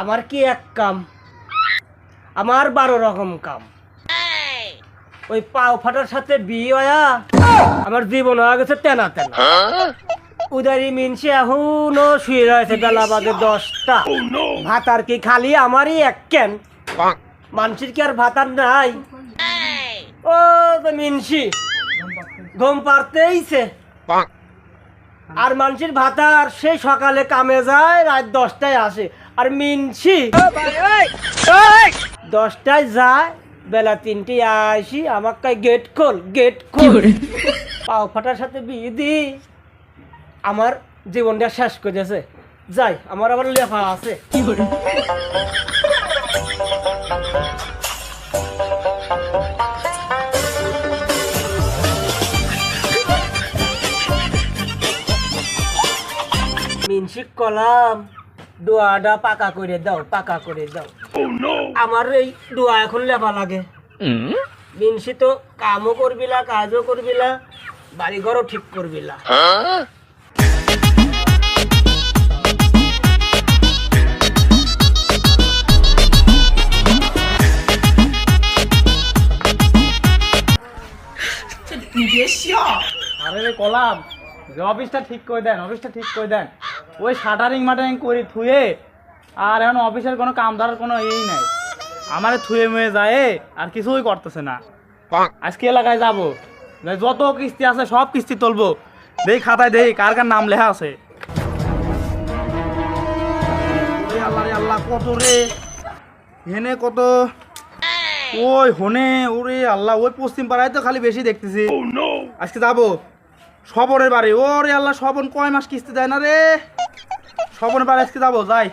আমার কি এক কাম, আমার 12 রকম কাম। ওই পাও ফাটার সাথে বিয়ে হয়া আমার জীবন হয়ে গেছে তেনা তেনা। উদারি মিনছে এখনো শুয়ে রয়েছে বেলা বাজে 10টা। ভাতার কি খালি আমারই এক কেন, মানুষের কি আর ভাতার নাই? ও তো মিনছি ঘুম পারতেইছে, আর মানুষের ভাতার সেই সকালে কামে যায়, রাত 10টায় আসে। আর মিনছি 10টায় যায়, বেলা 3টায় আসি। আমাকে গেট খোল, গেট খোল। পাও ফাটার সাথে বিয়ে দি আমার জীবনটা শেষ করে দিয়েছে। যাই, আমার আবার লেখা আছে। মিনসিক কলাম দোয়াটা পাকা করে দাও, পাকা করে দাও। আমার এই দোয়া এখন লেখা লাগে। মিনসি তো কামও করবিলা, কাজও করবিলা, বাড়ি ঘরও ঠিক করবিলা। আরে কলাম যে অফিসটা ঠিক করে দেন, অফিসটা ঠিক করে দেন। ওই শাটারিং মাটারিং করে থুয়ে আর এখন অফিসের কোনো কাম ধরার কোনো এই নাই। আমারে থুয়ে মুয়ে যায় আর কিছুই করতেছে না। আজকে এলাকায় যাবো, যত কিস্তি আছে সব কিস্তি তুলবো। দেই খাতায় দেই কার কার নাম লেখা আছে। আল্লাহ রে আল্লাহ, কত রে হেনে কত, ওই হনে ওরে আল্লাহ, ওই পশ্চিম পাড়ায় তো খালি বেশি দেখতেছি। আজকে যাবো স্বপনের বাড়ি। ওরে আল্লাহ, স্বপন কয় মাস কিস্তি দেয় না রে। স্বপনের বাড়ি আজকে যাবো, যাই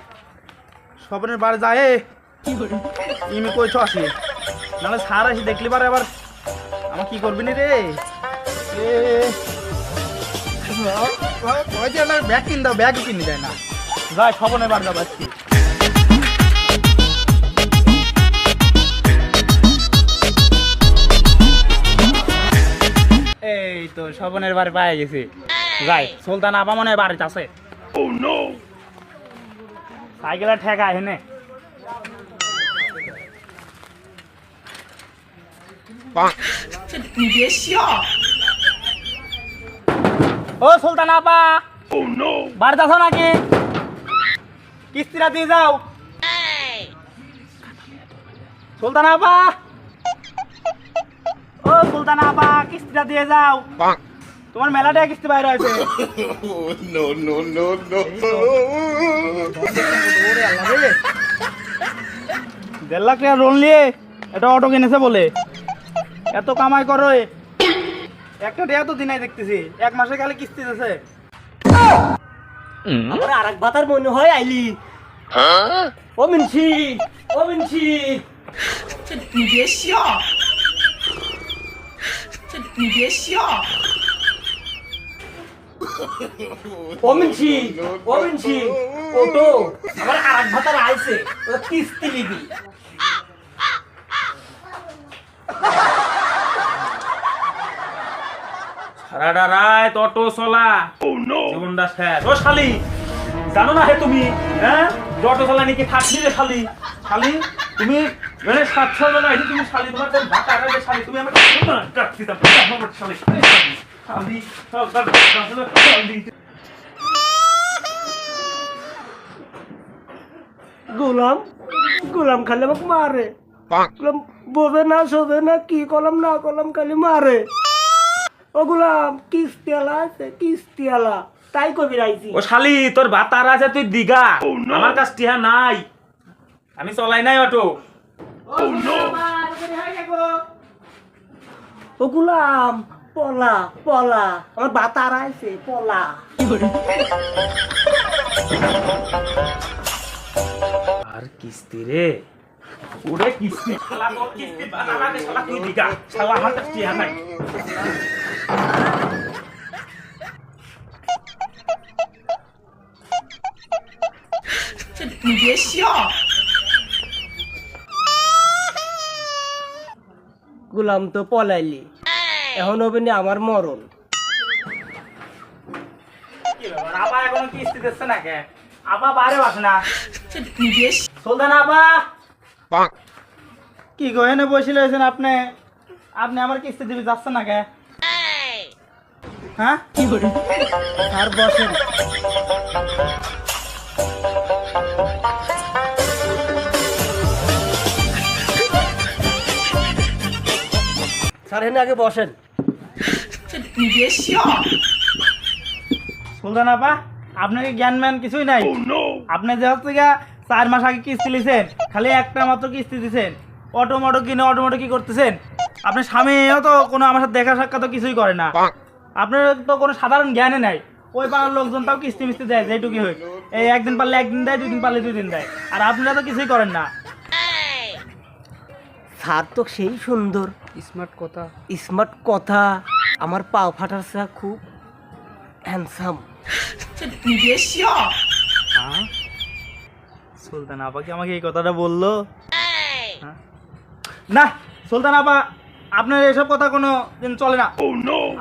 স্বপনের বাড়ি যায়। ইমি কইছ আসি, নাহলে সার আসি দেখলি পারে আবার আমার কি করবি নি রে। ব্যাগ কিন দাও, ব্যাগও কিনে দেয় না। যাই স্বপনের বাড়ি যাবো আজকে। এই তো স্বপনের বাড়ি পাই গেছি। যাই, সুলতান আপা মনে হয় বাড়িতে আছে। সাইকেলের ঠেকা হেনে। ও সুলতান আপা, বাড়িতে আছো নাকি? কিস্তিটা দিয়ে যাও। সুলতান আপা, ও সুলতান আপা, কিস্তিটা দিয়ে যাও। তোমার মেলাটা কিস্তি বাইরে আছে। 1.5 লাখ টাকা লোন নিয়ে এটা অটো কিনেছে বলে এত কামাই করো। একটা টাকা তো দিনাই দেখতেছি, 1 মাসে খালি কিস্তি দিতেছে। আমার আরেক ভাতার মনে হয় আইলি। ও মিনছি, ও মিনছি, ও মিনছি, ও মিনছি, ও তো আমার আরেক ভাতার আইছে, ও কিস্তি নিবি। সারাটা রাত অটো চলা, জীবনটা শেষ। ও শালি, জানো না হে তুমি, হ্যাঁ অটো চলা নাকি থাকবি রে শালি। শালি তুমি মানে 700 টাকা এটা তুমি শালি, তোমার কোন ভাতা আগে শালি, তুমি আমাকে ডাকছি তা আমার শালি শালি সব শালি। গোলাম, গোলাম খালি আমাকে মারে। গোলাম বোঝে না, শোধে না, কি কলাম না কলাম খালি মারে। ও গোলাম কিস্তিওয়ালা আছে, কিস্তিওয়ালা, তাই কবি রাইছি। ও শালি, তোর ভাতার আছে তুই দিগা, আমার কাছে টিহা নাই, আমি চলাই নাই অটো। ও গোলাম পলা, পলা, আমার ভাতার আইছে পলা। আর কিস্তি রে, ওরে কিস্তি, শালা তোর কিস্তি বানা লাগে, শালা তুই দিগা, শালা আমার কাছে টিহা নাই। গোলাম তো পলাইলি, এখন হবে না আমার মরণ। কি ব্যাপার, আবার এখনো কিস্তি দিচ্ছে না কে? আপা বাইরে আসে না সুলতান আপা কি গো এনে বসে রয়েছেন আপনি আপনি আমার কিস্তি দিবি যাচ্ছেন না কে হ্যাঁ আর বসেন। স্যার এখানে আগে বসেন। সুলতান আপা আপনাকে জ্ঞান ম্যান কিছুই নাই আপনি যে হচ্ছে গিয়া 4 মাস আগে কিস্তি লিছেন খালি একটা মাত্র কিস্তি দিছেন অটোমেটো কিনে অটোমেটো কি করতেছেন আপনার স্বামীও তো কোনো আমার সাথে দেখা সাক্ষাৎ তো কিছুই করে না আপনার তো কোনো সাধারণ জ্ঞানে নাই ওই পাড়ার লোকজন তাও কিস্তি মিস্তি দেয় যেটুকুই হোক এই একদিন পারলে একদিন দেয় 2 দিন পারলে 2 দিন দেয় আর আপনারা তো কিছুই করেন না স্যার তো সেই সুন্দর স্মার্ট কথা আমার পাও ফাটার চা খুব হ্যান্ডসাম। হ্যাঁ? সুলতান আপা কি আমাকে এই কথাটা বললো হ্যাঁ? না সুলতান আপা আপনার এসব কথা কোনো দিন চলে না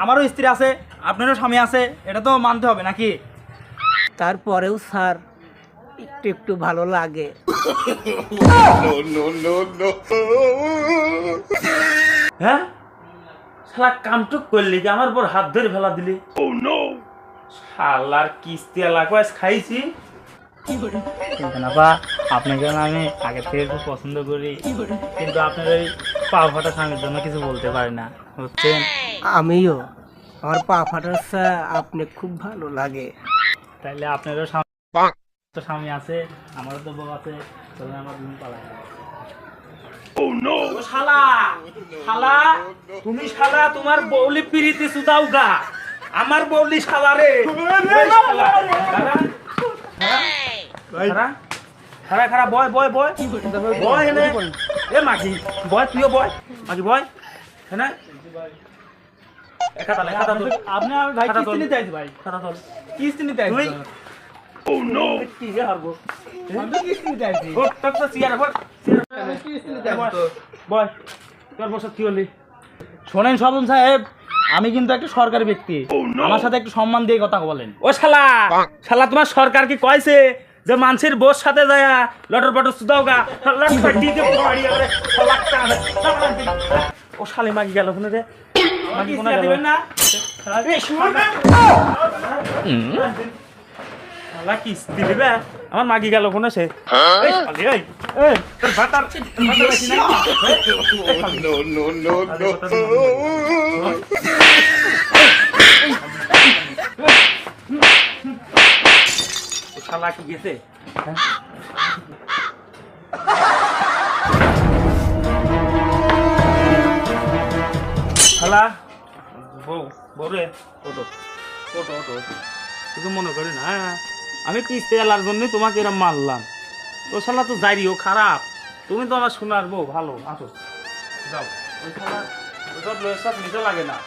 আমারও স্ত্রী আছে আপনারও স্বামী আছে এটা তো মানতে হবে নাকি তারপরেও স্যার একটু একটু ভালো লাগে। হ্যাঁ শালা কামটুক করলি কি আমার পর হাত ধরে ফেলা দিলি শালার কিস্তি এলাকায় খাইছি সুলতান আপা আপনাকে আমি আগে থেকে খুব পছন্দ করি কিন্তু আপনার ওই পাও ফাটা স্বামীর জন্য কিছু বলতে পারি না বুঝছেন আমিও আমার পা ফাটার চা আপনি খুব ভালো লাগে। তাইলে আপনারও স্বামী আছে আমারও তো বউ আছে তাহলে আমার দুজন পালাই ও শালা শালা তুমি শালা তোমার বউলি পিরিতে সুদাও গা আমার বউলি শালা রে ওই শালা। খারা খারা বয় বয় বয় বয় এনে এ মাঝি বয় তুইও বয় মাঝি বয় হ্যাঁ একাতালে একাতালে আপনি আমি ভাই খাতা কিস্তি তোল। নিতে আইছি ভাই খাতা তোল কিস্তি নিতে তুই আইছি ও নো কি রে হারবো আমি কিস্তি নিতে আইছি ও তক তো সিয়ার বয় কিস্তি নিতে আইছি তো বয় তোর বসত কি হলি শোনেন স্বপন সাহেব আমি কিন্তু একটা সরকারি ব্যক্তি আমার সাথে একটু সম্মান দিয়ে কথা বলেন ও শালা শালা তোমার সরকার কি কইছে যে মানুষের বোস সাথে যায় লটর পটর সুদাও গা লাখ ফাটি দিয়ে পড়ি আরে লাখ টাকা ও শালি মাগি গেল কোনে রে মাগি কোনা গেল দিবেন না এই শুন না শালা কিস্তি দিবে আমার মাগি গেল কোনে সে এই শালি এই তোর ভাতার বেশি না ও শালা কি গেছে শালা বউ বউরে ওটো ওটো ওটো ওটো কিছু মনে করি না আমি কিস্তি এলার জন্যই তোমাকে এরম মারলাম তো শালা তো যাইরিও খারাপ তুমি তো আমার শোনার বউ ভালো আসো যাও ওই শালা ওইসব লোক সব নিতে লাগে না